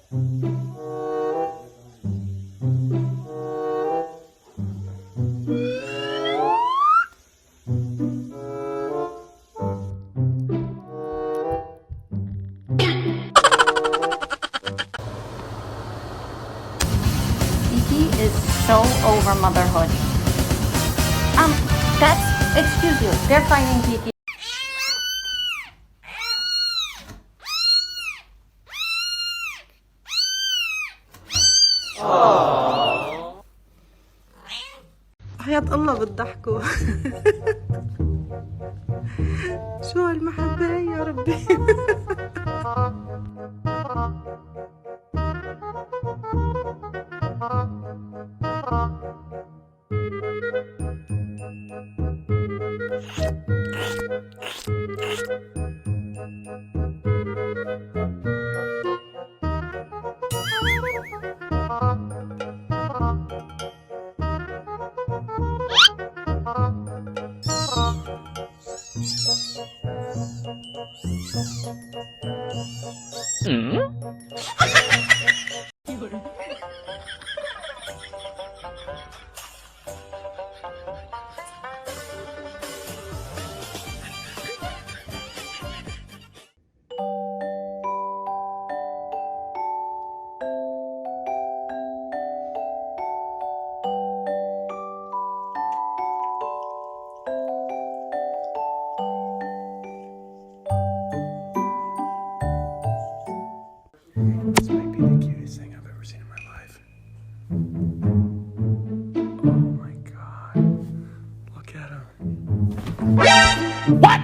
Kiki is so over motherhood. Excuse you, they're fighting Kiki. حياة الله بتضحكوا. شو هالمحبة هي يا ربي. This might be the cutest thing I've ever seen in my life. Oh my god. Look at him. What?